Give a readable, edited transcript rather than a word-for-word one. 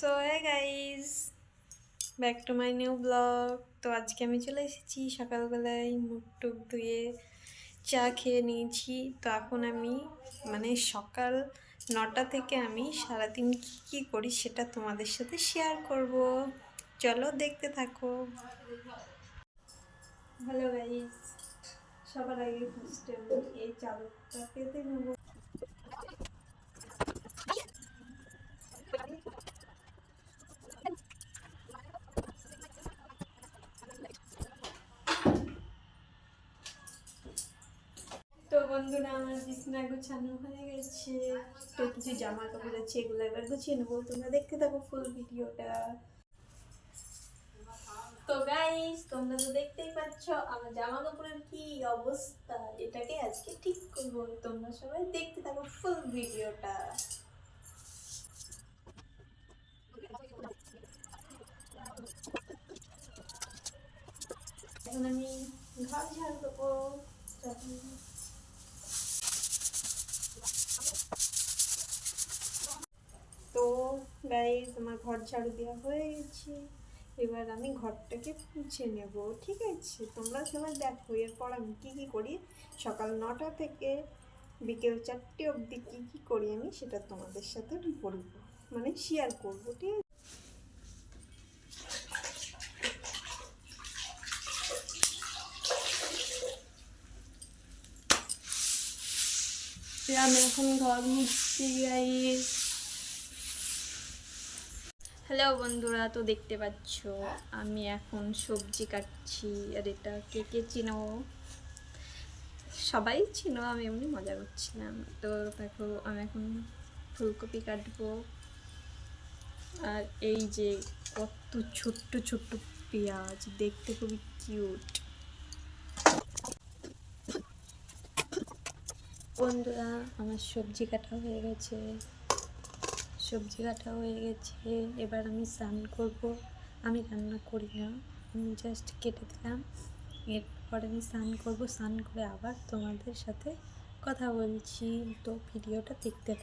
So hey guys, back to my new blog. তো আজকে আমি চলে এসেছি সকালবেলায় মুখ টুক ধুয়ে চা খেয়ে নিয়েছি। তো এখন আমি সকাল 9টা থেকে আমি সারাদিন কী কী করি সেটা তোমাদের সাথে শেয়ার করব। চলো দেখতে থাকো। হ্যালো গাইজ, সবার আগে ফার্স্টে আমি এই চাদরটা পেতে নেবো। তো বন্ধুরা, আমার বিছানা গুছানো হয়ে গেছে। তো কিছু জামা কাপড় আছে, এগুলো এবার গুছিয়ে নেবো। তোমরা দেখতে থাকো ফুল ভিডিওটা। তো গাইস, তোমরা তো দেখতেই পাচ্ছ আমার জামা কাপড়ের কি অবস্থা। এটাকে আজকে ঠিক করবো। তোমরা সবাই দেখতে থাকো ফুল ভিডিওটা। এখন আমি ঘর ঝাড় দেবো। তো গাইস, আমার ঘর ঝাড়ু দেওয়া হয়ে গেছে। এবার আমি ঘরটাকে মুছে নেব, ঠিক আছে? তোমরা সবাই দেখো এরপর আমি কী কী করি। সকাল 9টা থেকে বিকেল 4টে অবধি কী কী করি আমি সেটা তোমাদের সাথে বলবো, শেয়ার করবো, ঠিক আছে? আমি এখন ঘর মুছছি গাইস। হ্যালো বন্ধুরা, তো দেখতে পাচ্ছ আমি এখন সবজি কাটছি। আর এটা কে কে চিনো? সবাই চিনো, আমি এমনি মজা করছিলাম। তো দেখো, আমি এখন ফুলকপি কাটবো। আর এই যে কত ছোট্ট ছোট্ট পেঁয়াজ, দেখতে খুবই কিউট। বন্ধুরা, আমার সবজি কাটা হয়ে গেছে। এবার আমি স্নান করব। আমি রান্না করি না, আমি জাস্ট কেটে দিলাম। এরপর আমি স্নান করব। স্নান করে আবার তোমাদের সাথে কথা বলছি। তো ভিডিওটা দেখতে থাকো।